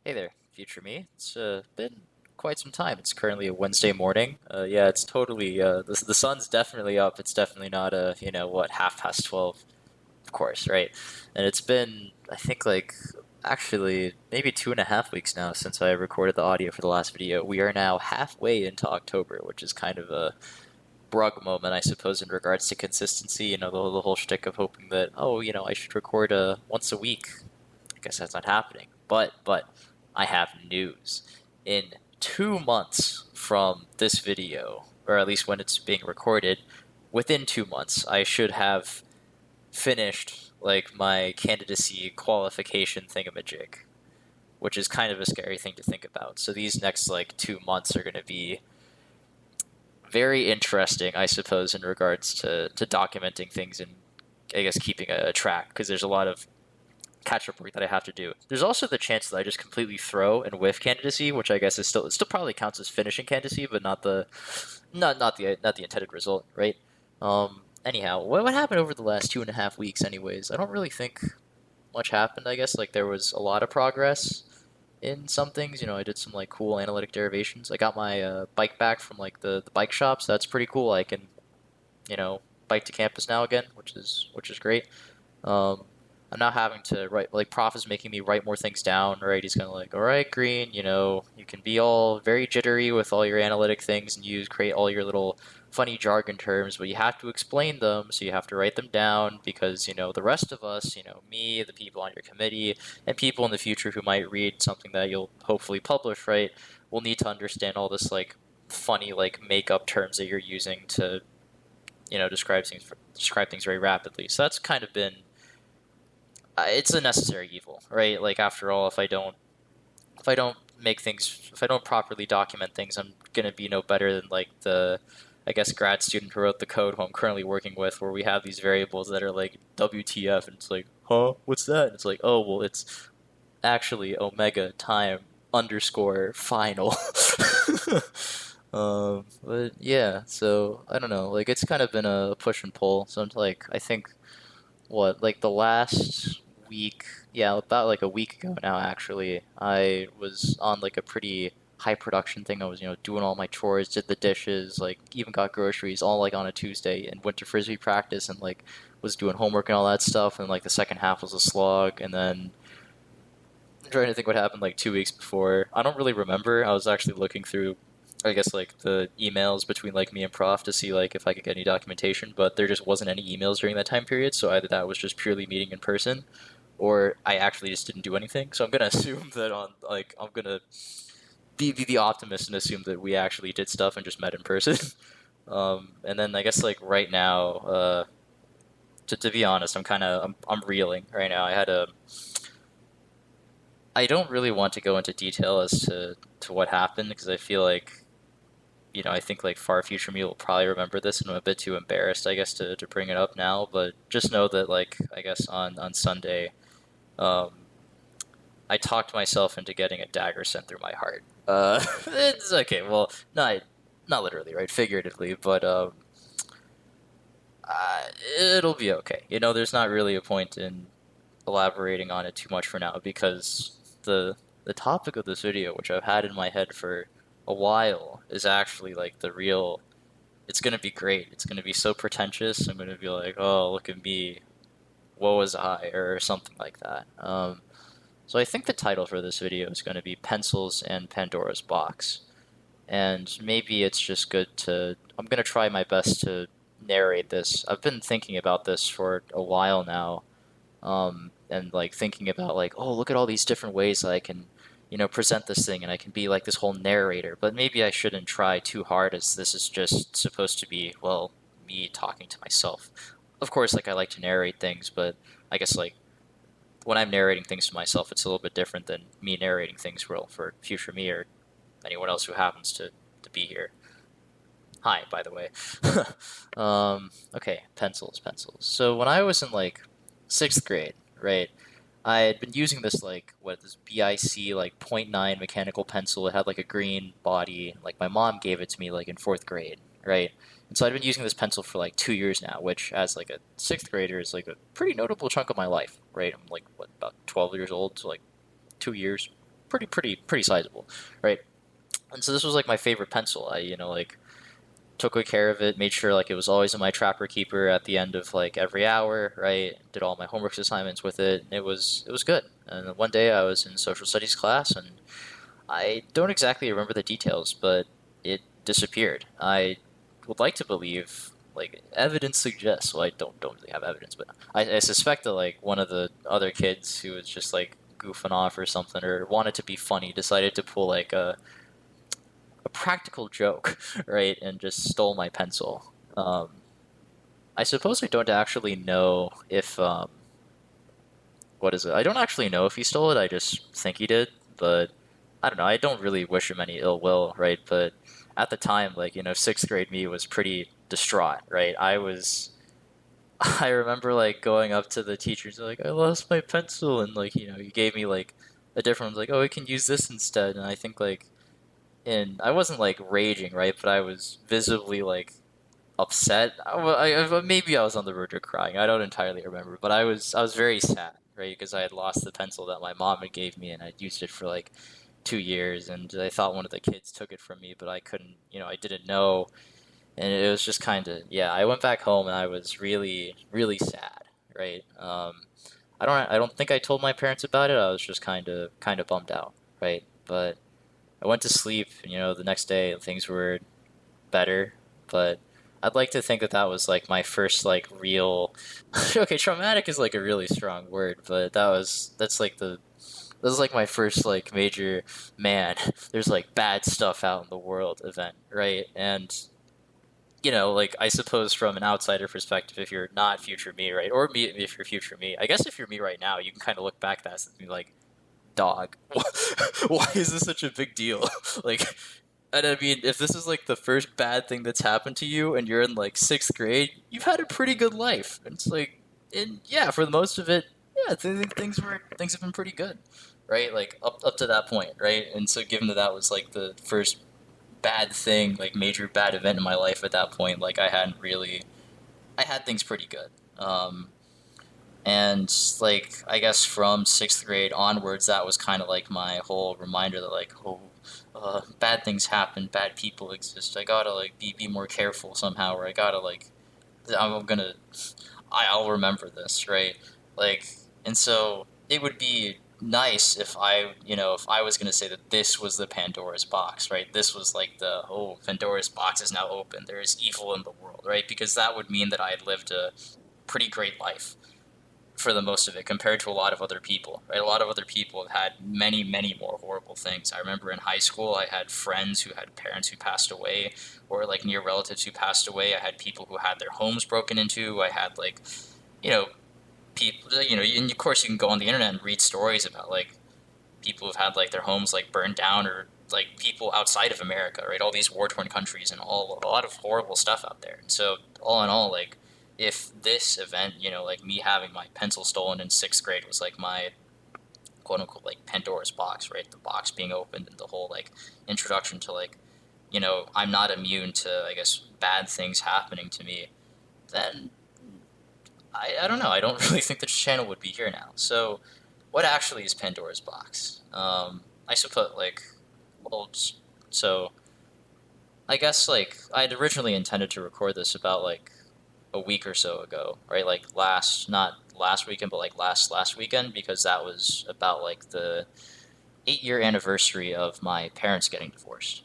Hey there, future me. It's been quite some time. It's currently a Wednesday morning. Yeah, it's totally the sun's definitely up. It's definitely not what, 12:30, of course, right? And it's been, I think, like actually maybe 2.5 weeks now since I recorded the audio for the last video. We are now halfway into October, which is kind of a brug moment, I suppose, in regards to consistency. The whole shtick of hoping that, I should record once a week. I guess that's not happening. But I have news. In 2 months from this video, or at least when it's being recorded, within 2 months, I should have finished like my candidacy qualification thingamajig, which is kind of a scary thing to think about. So these next like 2 months are going to be very interesting, I suppose, in regards to documenting things and I guess keeping a track because there's a lot of catch-up work that I have to do. There's also the chance that I just completely throw and whiff candidacy, which I guess is still it still probably counts as finishing candidacy, but not the intended result, right? Anyhow, what happened over the last 2.5 weeks? Anyways, I don't really think much happened. I guess like there was a lot of progress in some things. I did some like cool analytic derivations. I got my bike back from like the bike shop, so that's pretty cool. I can bike to campus now again, which is great. Um, I'm now having to write, like, Prof is making me write more things down, right? He's kind of like, all right, Green, you can be all very jittery with all your analytic things and create all your little funny jargon terms, but you have to explain them, so you have to write them down because, the rest of us, me, the people on your committee, and people in the future who might read something that you'll hopefully publish, right, will need to understand all this, like, funny, like, make-up terms that you're using to, describe things very rapidly. So that's kind of been it's a necessary evil, right? Like after all, if I don't properly document things, I'm gonna be no better than like the I guess grad student who wrote the code who I'm currently working with, where we have these variables that are like WTF, and it's like, huh, what's that? And it's like, oh well, it's actually omega time underscore final. But yeah, so I don't know. Like it's kind of been a push and pull. So I'm like, I think what like the last week, yeah, about like a week ago now actually, I was on like a pretty high production thing. I was doing all my chores, did the dishes, like even got groceries all like on a Tuesday and went to frisbee practice and like was doing homework and all that stuff, and like the second half was a slog. And then I'm trying to think what happened like 2 weeks before. I don't really remember. I was actually looking through, I guess, like the emails between like me and Prof to see like if I could get any documentation, but there just wasn't any emails during that time period. So either that was just purely meeting in person, or I actually just didn't do anything. So I'm gonna assume that I'm gonna be the optimist and assume that we actually did stuff and just met in person. And then I guess like right now, to be honest, I'm reeling right now. I don't really want to go into detail as to what happened because I feel like I think like far future me will probably remember this, and I'm a bit too embarrassed, I guess, to bring it up now. But just know that like I guess on Sunday, um, I talked myself into getting a dagger sent through my heart. It's okay. Well, not literally, right? Figuratively, but it'll be okay. There's not really a point in elaborating on it too much for now because the topic of this video, which I've had in my head for a while, is actually like the real. It's gonna be great. It's gonna be so pretentious. I'm gonna be like, oh, look at me, woe was I, or something like that. So I think the title for this video is gonna be Pencils and Pandora's Box, and maybe it's just good to. I'm gonna try my best to narrate this. I've been thinking about this for a while now, and like thinking about like, oh, look at all these different ways that I can, present this thing, and I can be like this whole narrator. But maybe I shouldn't try too hard, as this is just supposed to be, well, me talking to myself. Of course, like I like to narrate things, but I guess like when I'm narrating things to myself, it's a little bit different than me narrating things for future me or anyone else who happens to be here. Hi, by the way. Okay, pencils. So when I was in like sixth grade, right, I had been using this BIC like .9 mechanical pencil. It had like a green body. Like my mom gave it to me like in fourth grade, right? And so I'd been using this pencil for like 2 years now, which as like a sixth grader is like a pretty notable chunk of my life, right? I'm like what, about 12 years old, so like 2 years. pretty sizable, right? And so this was like my favorite pencil. I, like took good care of it, made sure like it was always in my trapper keeper at the end of like every hour, right? Did all my homework assignments with it. It was good. And then one day I was in social studies class, and I don't exactly remember the details, but it disappeared. I would like to believe, like evidence suggests. Well, I don't really have evidence, but I suspect that like one of the other kids who was just like goofing off or something, or wanted to be funny, decided to pull like a practical joke, right, and just stole my pencil. I suppose I don't actually know if what is it? I don't actually know if he stole it. I just think he did, but I don't know. I don't really wish him any ill will, right? But at the time, like sixth grade me was pretty distraught, right? I remember like going up to the teachers like, I lost my pencil, and like you gave me like a different one, like, oh, I can use this instead, and I think like and I wasn't like raging, right? But I was visibly like upset. Maybe I was on the verge of crying. I don't entirely remember, but I was very sad, right? Because I had lost the pencil that my mom had gave me, and I'd used it for like 2 years, and I thought one of the kids took it from me, but I couldn't, I didn't know, and it was just kind of yeah. I went back home and I was really sad, right? I don't think I told my parents about it. I was just kind of bummed out, right? But I went to sleep, and the next day things were better, but I'd like to think that that was like my first like real okay, traumatic is like a really strong word, but that's like my first like major man, there's like bad stuff out in the world event, right? And like I suppose from an outsider perspective, if you're not future me, right? Or me if you're future me, I guess if you're me right now, you can kind of look back at that and be like, dog, why is this such a big deal? Like, and I mean, if this is like the first bad thing that's happened to you and you're in like sixth grade, you've had a pretty good life. And it's like, and yeah, for the most of it, yeah, things have been pretty good, right? Like up to that point, right? And so given that that was like the first bad thing, like major bad event in my life at that point, like I had things pretty good. And like I guess from sixth grade onwards, that was kind of like my whole reminder that like, oh, bad things happen, bad people exist. I gotta like be more careful somehow, or I gotta like I'm gonna I'll remember this, right? Like, and so it would be nice if if I was gonna say that this was the Pandora's box, right? This was like the, oh, Pandora's box is now open. There is evil in the world, right? Because that would mean that I had lived a pretty great life for the most of it compared to a lot of other people, right? A lot of other people have had many more horrible things. I remember in high school, I had friends who had parents who passed away, or like near relatives who passed away. I had people who had their homes broken into. I had like, you know, people, and of course you can go on the internet and read stories about like people who've had like their homes like burned down, or like people outside of America, right? All these war-torn countries and a lot of horrible stuff out there. And so all in all, like if this event, like me having my pencil stolen in sixth grade was like my quote unquote like Pandora's box, right? The box being opened and the whole like introduction to like, I'm not immune to, I guess, bad things happening to me, then I don't know. I don't really think the channel would be here now. So what actually is Pandora's box? I suppose like, well, so I guess like I'd originally intended to record this about like a week or so ago, right? Like not last weekend, but like last weekend, because that was about like the 8-year anniversary of my parents getting divorced.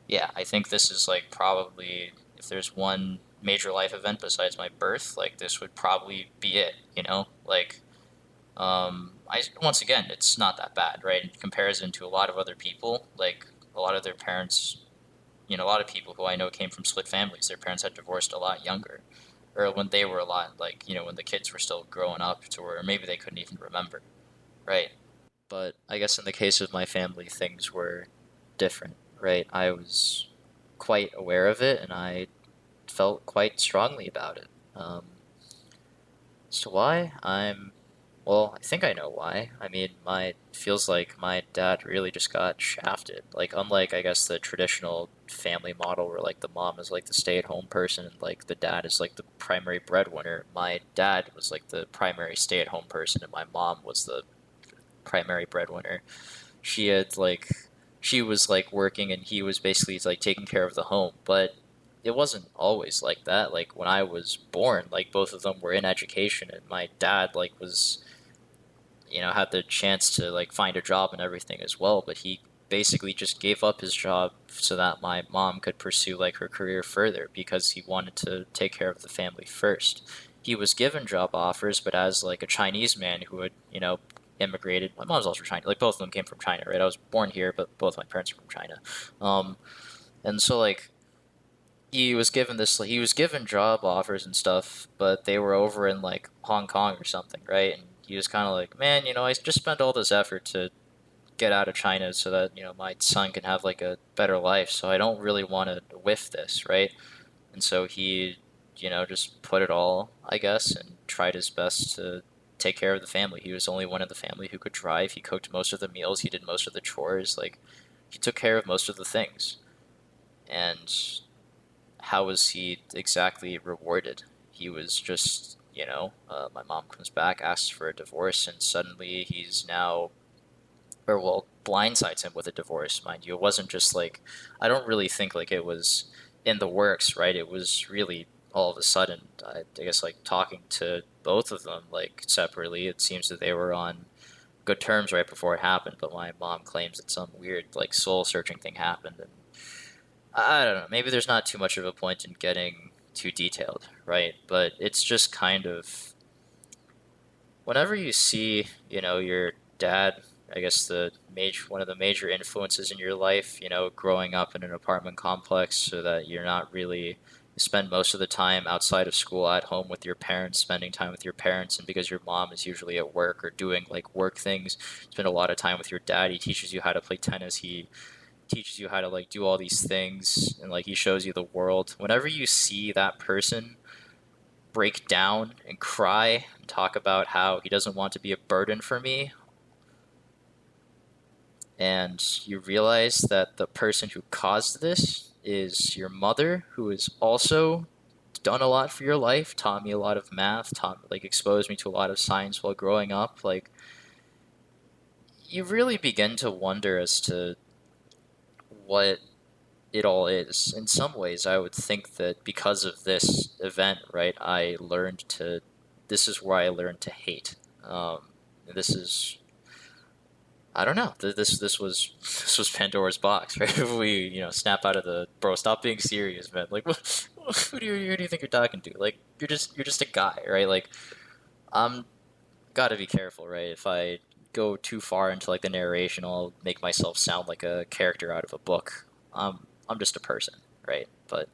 Yeah, I think this is like probably, if there's one major life event besides my birth, like this would probably be it, Like, I once again, it's not that bad, right? In comparison to a lot of other people, like a lot of their parents, a lot of people who I know came from split families. Their parents had divorced a lot younger, or when they were a lot, like, when the kids were still growing up, to where maybe they couldn't even remember, right? But I guess in the case of my family, things were different, right? I was quite aware of it, and I felt quite strongly about it. As to why, well, I think I know why. I mean, feels like my dad really just got shafted. Like, unlike, I guess, the traditional family model where, like, the mom is, like, the stay-at-home person and, like, the dad is, like, the primary breadwinner, my dad was, like, the primary stay-at-home person and my mom was the primary breadwinner. she had like she was like working and he was basically like taking care of the home, but it wasn't always like that. Like when I was born, like both of them were in education, and my dad like was, had the chance to like find a job and everything as well, but he basically just gave up his job so that my mom could pursue like her career further because he wanted to take care of the family first. He was given job offers, but as like a Chinese man who had, immigrated. My mom's also Chinese. Like both of them came from China, right? I was born here, but both my parents are from China. Um, and so like he was given job offers and stuff, but they were over in like Hong Kong or something, right? And he was kind of like, man, I just spent all this effort to get out of China so that my son can have like a better life. So I don't really want to whiff this, right? And so he, just put it all, I guess, and tried his best to take care of the family. He was the only one in the family who could drive. He cooked most of the meals. He did most of the chores. Like he took care of most of the things. And how was he exactly rewarded? He was just, my mom comes back, asks for a divorce, and suddenly he's now, or well, blindsides him with a divorce, mind you. It wasn't just like, I don't really think like it was in the works, right? It was really all of a sudden, I guess like talking to both of them like separately, it seems that they were on good terms right before it happened, but my mom claims that some weird like soul searching thing happened, and I don't know. Maybe there's not too much of a point in getting too detailed, right? But it's just kind of whenever you see, your dad, I guess the major one of the major influences in your life, growing up in an apartment complex so that you're not really you spend most of the time outside of school at home with your parents, spending time with your parents, and because your mom is usually at work or doing like work things, spend a lot of time with your dad. He teaches you how to play tennis. He teaches you how to like do all these things and like he shows you the world. Whenever you see that person break down and cry and talk about how he doesn't want to be a burden for me, and you realize that the person who caused this is your mother, who has also done a lot for your life, taught me a lot of math, like exposed me to a lot of science while growing up, like you really begin to wonder as to what it all is. In some ways, I would think that because of this event, right, this is where I learned to hate. This is, I don't know. This was this was Pandora's box, right? We snap out of the bro. Stop being serious, man. Like, who do you think you're talking to? Like, you're just a guy, right? Like, I'm gotta be careful, right? If I go too far into like the narration, I'll make myself sound like a character out of a book. I'm just a person, right? But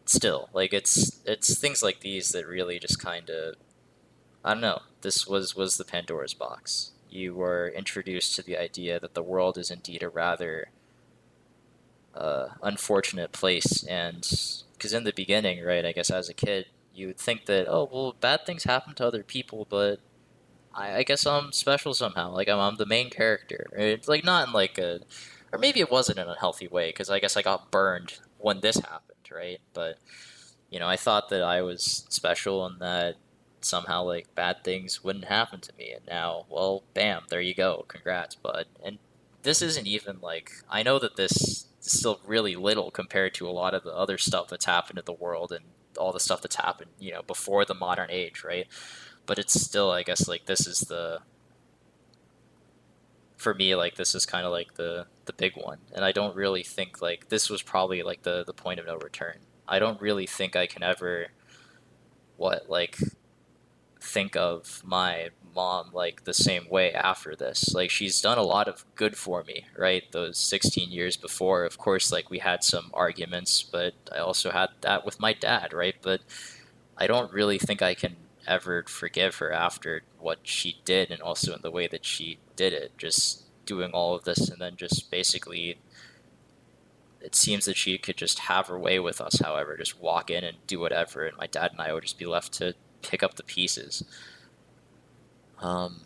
still, like it's things like these that really just kind of I don't know. This was the Pandora's box. You were introduced to the idea that the world is indeed a rather unfortunate place, and because in the beginning, right? I guess as a kid, you would think that well, bad things happen to other people, but I guess I'm special somehow. Like I'm the main character. It's like not in like a, or maybe it wasn't in a healthy way because I guess I got burned when this happened, right? But I thought that I was special and that somehow like bad things wouldn't happen to me, and now, well, bam, there you go. Congrats, bud. And this isn't even like I know that this is still really little compared to a lot of the other stuff that's happened in the world and all the stuff that's happened, before the modern age, right? But it's still, I guess, like this is the for me, like this is kind of like the big one, and I don't really think like this was probably like the point of no return. I don't really think I can ever like think of my mom like the same way after this. Like she's done a lot of good for me, right? Those 16 years before, of course, like we had some arguments, but I also had that with my dad, right? But I don't really think I can ever forgive her after what she did and also in the way that she did it. Just doing all of this and then just basically it seems that she could just have her way with us, however, just walk in and do whatever, and my dad and I would just be left to pick up the pieces. Um,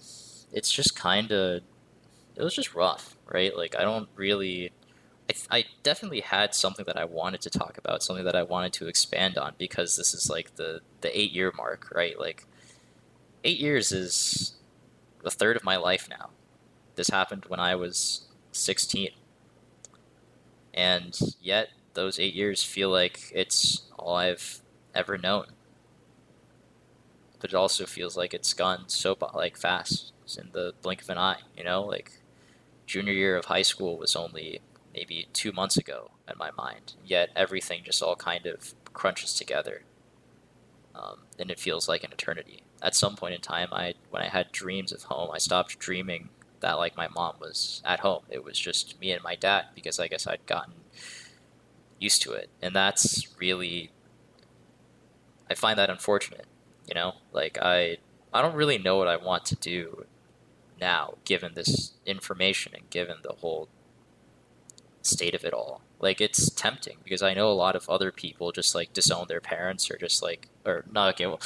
it's just kind of, it was just rough, right? Like, I don't really, I definitely had something that I wanted to talk about, something that I wanted to expand on, because this is like the 8 year mark, right? Like, 8 years is a third of my life now. this happened when I was 16, and yet those 8 years feel like it's all I've ever known. But it also feels like it's gone so like fast. It's in the blink of an eye, you know? Like junior year of high school was only maybe 2 months ago in my mind. Yet everything just all kind of crunches together, and it feels like an eternity. At some point in time, when I had dreams of home, I stopped dreaming that like my mom was at home. It was just me and my dad because I guess I'd gotten used to it, and that's really, I find that unfortunate. You know, like I don't really know what I want to do now, given this information and given the whole state of it all. Like it's tempting because I know a lot of other people just like disown their parents or just like or no okay well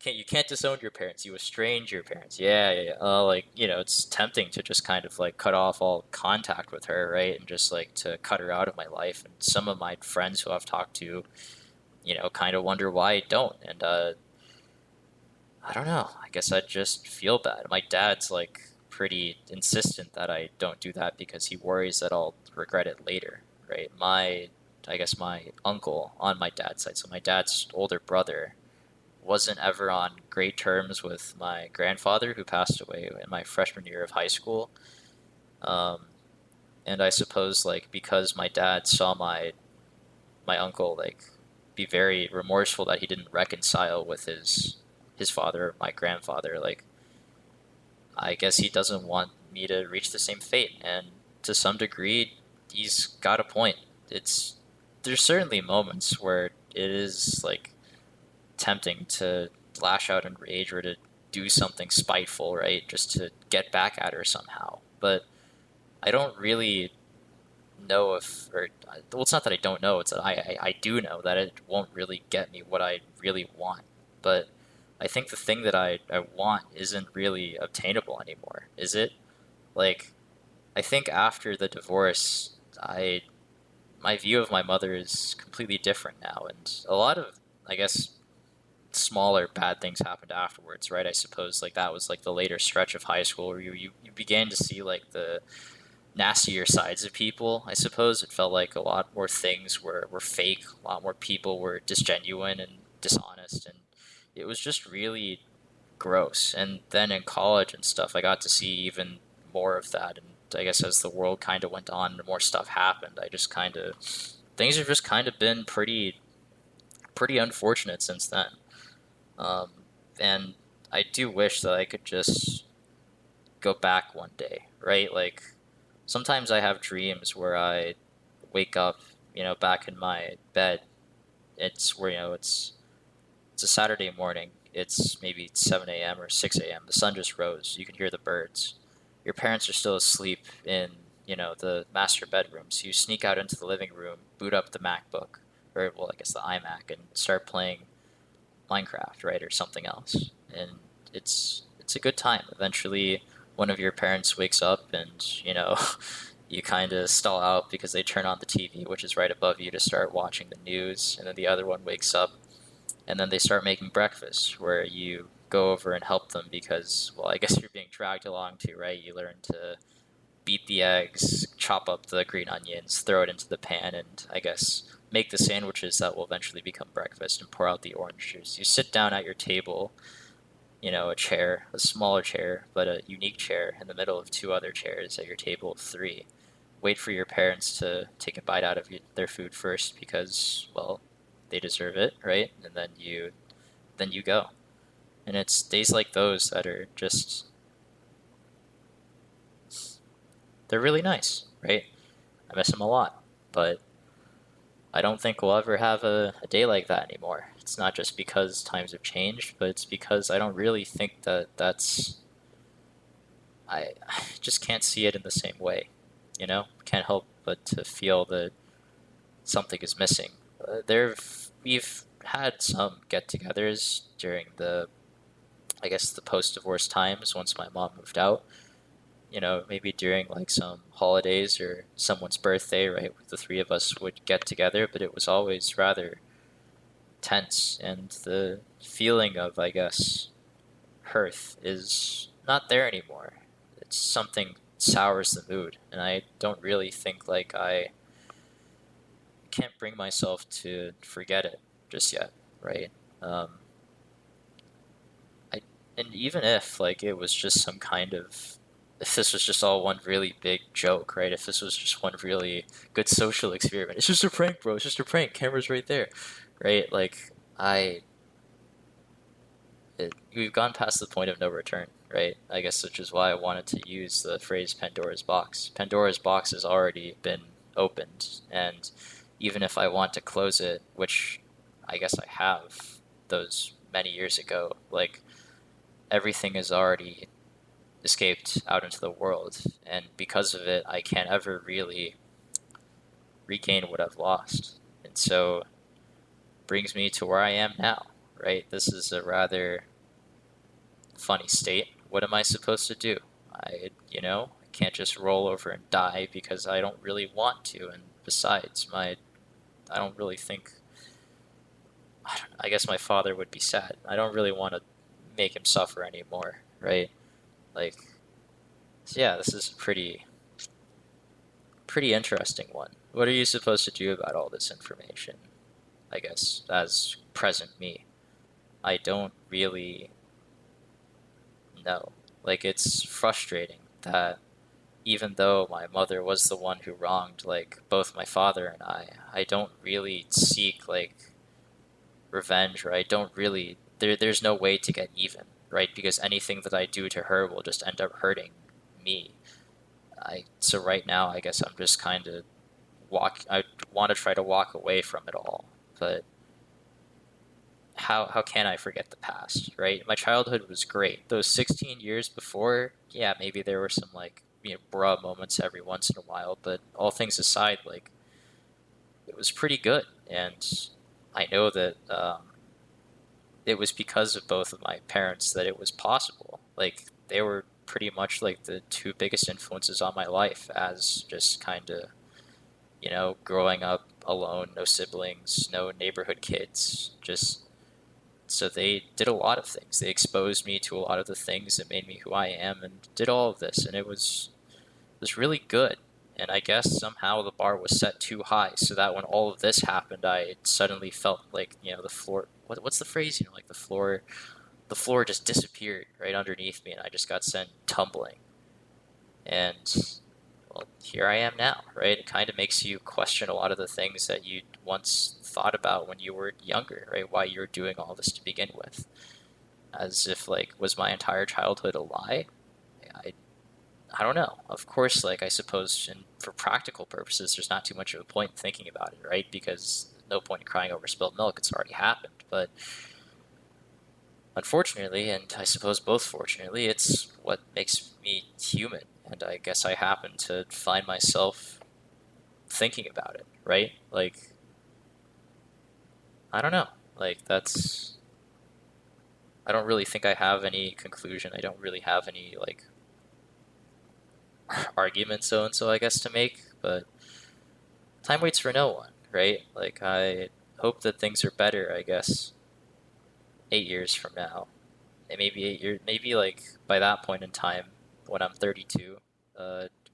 you can't disown your parents, you estrange your parents. Yeah. Like it's tempting to just kind of like cut off all contact with her, right, and just like to cut her out of my life. And some of my friends who I've talked to, kind of wonder why I don't. And I don't know. I guess I just feel bad. My dad's like pretty insistent that I don't do that because he worries that I'll regret it later, right? I guess my uncle on my dad's side, so my dad's older brother, wasn't ever on great terms with my grandfather who passed away in my freshman year of high school. Um, and I suppose like because my dad saw my uncle like be very remorseful that he didn't reconcile with his father, my grandfather, like I guess he doesn't want me to reach the same fate. And to some degree, he's got a point. There's certainly moments where it is like tempting to lash out in rage or to do something spiteful, right? Just to get back at her somehow. But I don't really know well, it's not that I don't know, it's that I do know that it won't really get me what I really want. But I think the thing that I want isn't really obtainable anymore, is it? Like, I think after the divorce, my view of my mother is completely different now, and a lot of, I guess, smaller bad things happened afterwards, right? I suppose like that was like the later stretch of high school where you began to see like the nastier sides of people. I suppose it felt like a lot more things were fake, a lot more people were disgenuine and dishonest, and it was just really gross. And then in college and stuff, I got to see even more of that. And I guess as the world kind of went on and more stuff happened, I just kind of things have just kind of been pretty unfortunate since then. Um, and I do wish that I could just go back one day, right? Like sometimes I have dreams where I wake up, back in my bed. It's where it's a Saturday morning. It's maybe 7 a.m. or 6 a.m. The sun just rose. You can hear the birds. Your parents are still asleep in, the master bedroom. So you sneak out into the living room, boot up the MacBook, or, well, I guess the iMac, and start playing Minecraft, right, or something else. And it's a good time. Eventually, one of your parents wakes up and, you kind of stall out because they turn on the TV, which is right above you, to start watching the news. And then the other one wakes up and then they start making breakfast where you go over and help them because, well, I guess you're being dragged along too, right? You learn to beat the eggs, chop up the green onions, throw it into the pan, and I guess make the sandwiches that will eventually become breakfast and pour out the orange juice. You sit down at your table, a chair, a smaller chair, but a unique chair in the middle of two other chairs at your table of three. Wait for your parents to take a bite out of their food first because, well, they deserve it, right? And then you go. And it's days like those that are just, they're really nice, right? I miss them a lot, but I don't think we'll ever have a day like that anymore. It's not just because times have changed, but it's because I don't really think I just can't see it in the same way, Can't help but to feel that something is missing. We've had some get-togethers during I guess the post-divorce times once my mom moved out. Maybe during like some holidays or someone's birthday, right? The three of us would get together, but it was always rather tense, and the feeling of, I guess, hearth is not there anymore. it's something sours the mood, and I don't really think like I can't bring myself to forget it just yet, right? Um, I and even if like it was just some kind of if this was just all one really big joke, right? If this was just one really good social experiment, it's just a prank, bro. It's just a prank. Camera's right there, right? Like I, we've gone past the point of no return, right? I guess which is why I wanted to use the phrase Pandora's box. Pandora's box has already been opened, and even if I want to close it, which I guess I have those many years ago, like everything has already escaped out into the world, and because of it, I can't ever really regain what I've lost. And so brings me to where I am now, right? This is a rather funny state. What am I supposed to do? I can't just roll over and die because I don't really want to. And besides, I don't really think, I guess my father would be sad. I don't really want to make him suffer anymore, right? Like, so yeah, this is a pretty interesting one. What are you supposed to do about all this information? I guess, as present me. I don't really know. Like, it's frustrating that even though my mother was the one who wronged, like, both my father and I don't really seek, like, revenge, or I don't really, there's no way to get even, right? Because anything that I do to her will just end up hurting me. So right now, I guess I'm just kind of I want to try to walk away from it all, but how can I forget the past, right? My childhood was great. Those 16 years before, yeah, maybe there were some like bruh moments every once in a while, but all things aside, like it was pretty good, and I know that it was because of both of my parents that it was possible. Like they were pretty much like the two biggest influences on my life as just kind of growing up alone, no siblings, no neighborhood kids, just so they did a lot of things. They exposed me to a lot of the things that made me who I am and did all of this, and it was really good. And I guess somehow the bar was set too high so that when all of this happened, I suddenly felt like, the floor, what's the phrase? Like the floor just disappeared right underneath me and I just got sent tumbling. And well, here I am now, right? It kind of makes you question a lot of the things that you once thought about when you were younger, right? Why you were doing all this to begin with. As if, like, was my entire childhood a lie? I, I don't know. Of course, like, I suppose for practical purposes, there's not too much of a point in thinking about it, right? Because no point in crying over spilled milk, it's already happened. But unfortunately, and I suppose both fortunately, it's what makes me human. And I guess I happen to find myself thinking about it, right? Like, I don't know. Like, I don't really think I have any conclusion. I don't really have any, like, argument so I guess to make, but time waits for no one, right? Like, I hope that things are better, I guess, 8 years from now. And maybe 8 years, maybe, like, by that point in time, when I'm 32,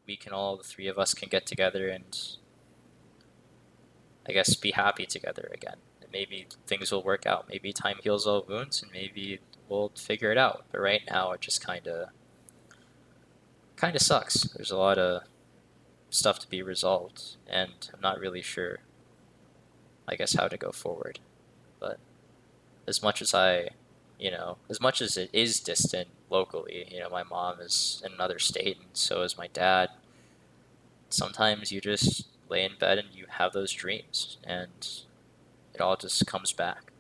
we can all, the three of us can get together and I guess be happy together again. And maybe things will work out. Maybe time heals all wounds, and maybe we'll figure it out. But right now, it just kind of sucks. There's a lot of stuff to be resolved, and I'm not really sure, I guess, how to go forward. But as much as as much as it is distant locally, my mom is in another state, and so is my dad. Sometimes you just lay in bed and you have those dreams, and it all just comes back.